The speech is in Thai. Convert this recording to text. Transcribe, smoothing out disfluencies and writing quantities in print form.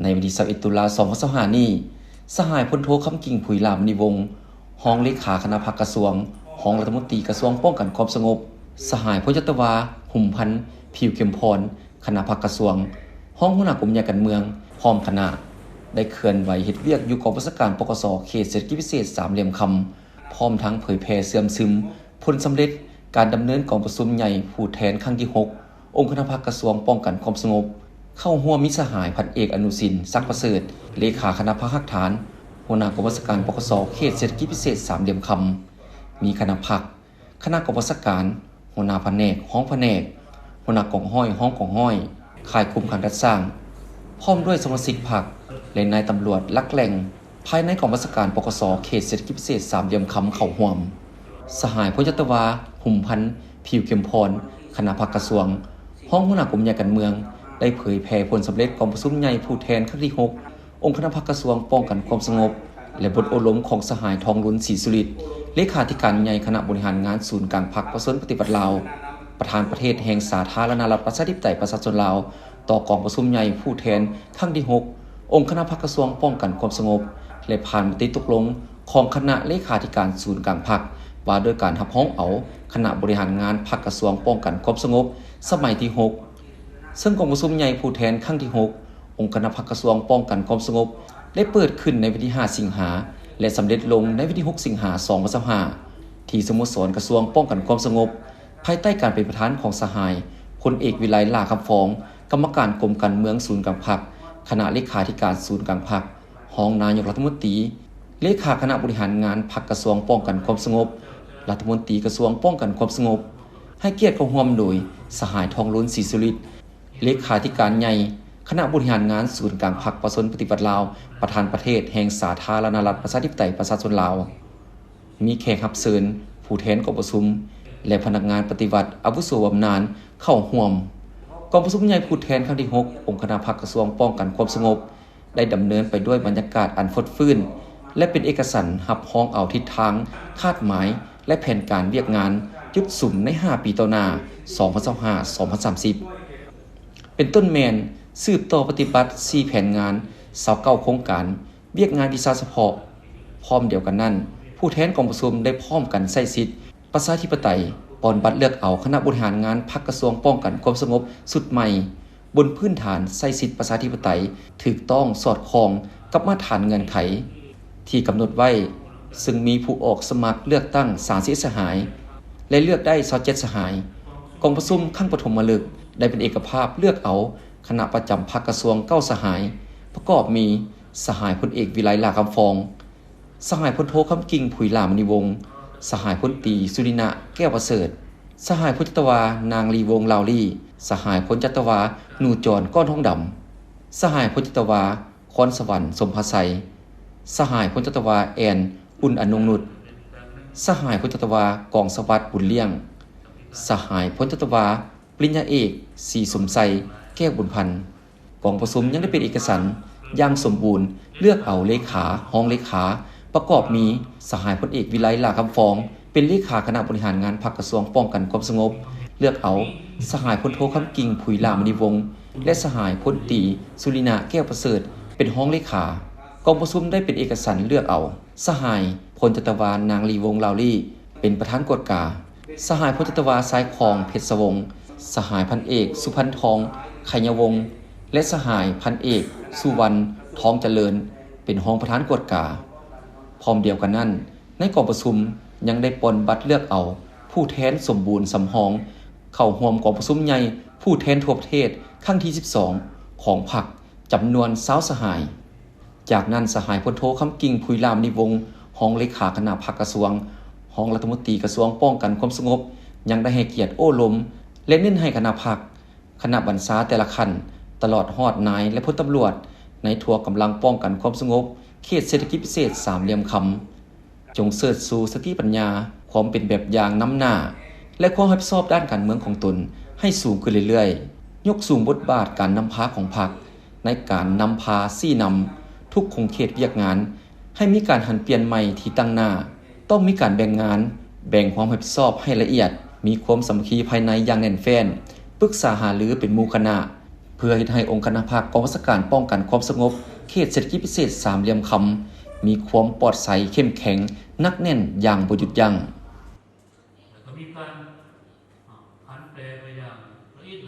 ในวันที่21ตุลาคม2025นี้สหายพลโทคำกิ่งผุยลามณีวงศ์รองเลขาคณะพรรคกระทรวงรองรัฐมนตรีกระทรวงป้องกันความสงบสหายพลยัตวาหุ่มพันธ์ผิวเข้มพรคณะพรรคกระทรวงรองหัวหน้ากลุ่มใหญ่การเมืองพร้อมคณะได้เคลื่อนไหวเฮ็ดเวียกอยู่กองบัญชาการปกสเขตเศรษฐกิจพิเศษสามเหลี่ยมคำพร้อมทั้งเผยแพร่เสื่อมซึมผลสำเร็จการดำเนินกองประชุมใหญ่ผู้แทนครั้งที่6องค์คณะพรรคกระทรวงป้องกันความสงบเข้าร่วมมิตรสหายพันเอกอนุสินทร์ศักดิ์ประเสริฐเลขาคณะพรรคฐานหัวหน้ากองบัญชาการปกสเขตเศรษฐกิจพิเศษสามเหลี่ยมคำมีคณะพรรคคณะกองบัญชาการหัวหน้าแผนกห้องแผนกหัวหน้ากองห้อยห้องกองห้อยข่ายคุมการจัดสร้างพร้อมด้วยสมาชิกพรรคและนายตำรวจลักแหล่งภายในกองบัญชาการปกสเขตเศรษฐกิจพิเศษสามเหลี่ยมคำเข้าร่วมสหายพลยัตวาหุ่มพันธ์ผิวเข้มพรคณะพรรคกระทรวงห้องหัวหน้ากลุ่มใหญ่การเมืองได้เผยแพร่ผลสำเร็จกองประชุมใหญ่ผู้แทนครั้งที่6องค์คณะพรรคกระทรวงป้องกันความสงบและบทอบรมของสหายทองลุ้นศรีสุริตเลขาธิการใหญ่คณะบริหารงานศูนย์กลางพรรคประชาชนปฏิบัติลาวประธานประเทศแห่งสาธารณรัฐประชาธิปไตยประชาชนลาวต่อกองประชุมใหญ่ผู้แทนครั้งที่6องค์คณะพรรคกระทรวงป้องกันความสงบและผ่านมติตกลงของคณะเลขาธิการศูนย์กลางพรรคว่าโดยการรับห้องเอาคณะบริหารงานพรรคกระทรวงป้องกันความสงบสมัยที่6ซึ่งกองประชุมใหญ่ผู้แทนครั้งที่6องค์คณะพรรคกระทรวงป้องกันความสงบได้เปิดขึ้นในวันที่5สิงหาและสำเร็จลงในวันที่6สิงหา2025ที่สโมสรกระทรวงป้องกันความสงบภายใต้การเป็นประธานของสหายพลเอกวิไลลาคำฟองกรรมการกรมการเมืองศูนย์กลางพรรคคณะเลขาธิการศูนย์กลางพรรครองนายกรัฐมนตรีเลขาคณะบริหารงานพรรคกระทรวงป้องกันความสงบรัฐมนตรีกระทรวงป้องกันความสงบให้เกียรติเข้าร่วมโดยสหายทองลุ้นศรีสุริตเลขาธิการใหญ่คณะบริหารงานศูนย์กลางพรรคประชาชนปฏิบัติลาวประธานประเทศแห่งสาธารณรัฐประชาธิปไตยประชาชนลาวมีแขกรับเชิญผู้แทนกองประชุมและพนักงานปฏิบัติอาวุโสบำนาญเข้าร่วมกองประชุมใหญ่ผู้แทนครั้งที่6องค์คณะพรรคกระทรวงป้องกันความสงบได้ดำเนินไปด้วยบรรยากาศอันฟดฟื้นและเป็นเอกสารรับรองเอาทิศทางคาดหมายและแผนการเวียกงานยุดสุ่มใน5ปีต่อหน้า2025-2030เป็นต้นแมนสืบต่อปฏิบัติ4แผนงาน29โครงการเวียกงานวิชาเฉพาะพร้อมเดียวกันนั้นผู้แทนกองประชุมได้พร้อมกันใช้สิทธิประชาธิปไตยปอนบัตรเลือกเอาคณะบริหารงานพรรคกระทรวงป้องกันความสงบสุดใหม่บนพื้นฐานใช้สิทธิประชาธิปไตยถูกต้องสอดคล้องกับมาตรฐานเงื่อนไขที่กำหนดไว้ซึ่งมีผู้ออกสมัครเลือกตั้ง30สหายและเลือกได้27สหายกองประชุมขั้นปฐมฤกษ์ได้เป็นเอกภาพเลือกเอาคณะประจำพรรคกระทรวง9สหายประกอบมีสหายพลเอกวิไลลาคำฟองสหายพลโทคำกิ่งผุยลามณีวงศ์สหายพลตรีสุรินะแก้วประเสริฐสหายพลจัตวานางลีวงลาวลี่สหายพลจัตวาหนูจรก้อนทองดำสหายพลจัตวาคอนสวรรค์สมภาไสสหายพลจัตวาแอนอุ่นอนงนุชสหายพลจัตวากองสวัสดิ์บุญเลี้ยงสหายพลจัตวาปริญญาเอกศรีสมไสแก้วบุญพันธ์กองประชุมยังได้เป็นเอกสารอย่างสมบูรณ์เลือกเอาเลขาห้องเลขาประกอบมีสหายพลเอกวิไลลาคำฟองเป็นเลขาคณะบริหารงานพรรคกระทรวงป้องกันความสงบเลือกเอาสหายพลโทคำกิ่งผุยลามณีวงศ์และสหายพลตรีสุรินะแก้วประเสริฐเป็นห้องเลขากองประชุมได้เป็นเอกสารเลือกเอาสหายพลจัตวานางลีวงลาวลี่เป็นประธานกฎกาสหายพลจัตวาสายคองเพชรสวงศ์สหายพันเอกสุพันทองไขยวงศ์และสหายพันเอกสุวรรณทองเจริญเป็นห้องประธานกฎกาพร้อมเดียวกันนั้นในกองประชุมยังได้ปนบัตรเลือกเอาผู้แทนสมบูรณ์สำรองเข้าร่วมกองประชุมใหญ่ผู้แทนทั่วประเทศครั้งที่12ของพรรคจำนวน20สหายจากนั้นสหายพลโทคำกิ่งผุยลามณีวงศ์รองเลขาคณะพรรคกระทรวงรองรัฐมนตรีกระทรวงป้องกันความสงบยังได้ให้เกียรติโอ้ลมและเน้นให้คณะพรรคคณะบรรษาแต่ละขั้นตลอดฮอดนายและพลตำรวจในทั่วกำลังป้องกันความสงบเขตเศรษฐกิจพิเศษสามเหลี่ยมคำจงเสริฐสู่สติปัญญาความเป็นแบบอย่างนำหน้าและความรับผิดชอบด้านการเมืองของตนให้สูงขึ้นเรื่อยๆยกสูงบทบาทการนำพาของพรรคในการนำพาซี่นำทุกคงเขตเวียกงานให้มีการหันเปลี่ยนใหม่ที่ตั้งหน้าต้องมีการแบ่งงานแบ่งความรับผิดชอบให้ละเอียดมีความสามัคคีภายในอย่างแน่นแฟ้นปรึกษาหารือเป็นหมู่คณะ เพื่อเฮ็ดให้องค์คณะภาคกองบัญชาการป้องกันความสงบเขตเศรษฐกิจพิเศษสามเหลี่ยมคำมีความปลอดภัยเข้มแข็งนักแน่นอย่างบ่หยุดยั้งแล้วก็มีการผันแปรไปอย่างละเอียด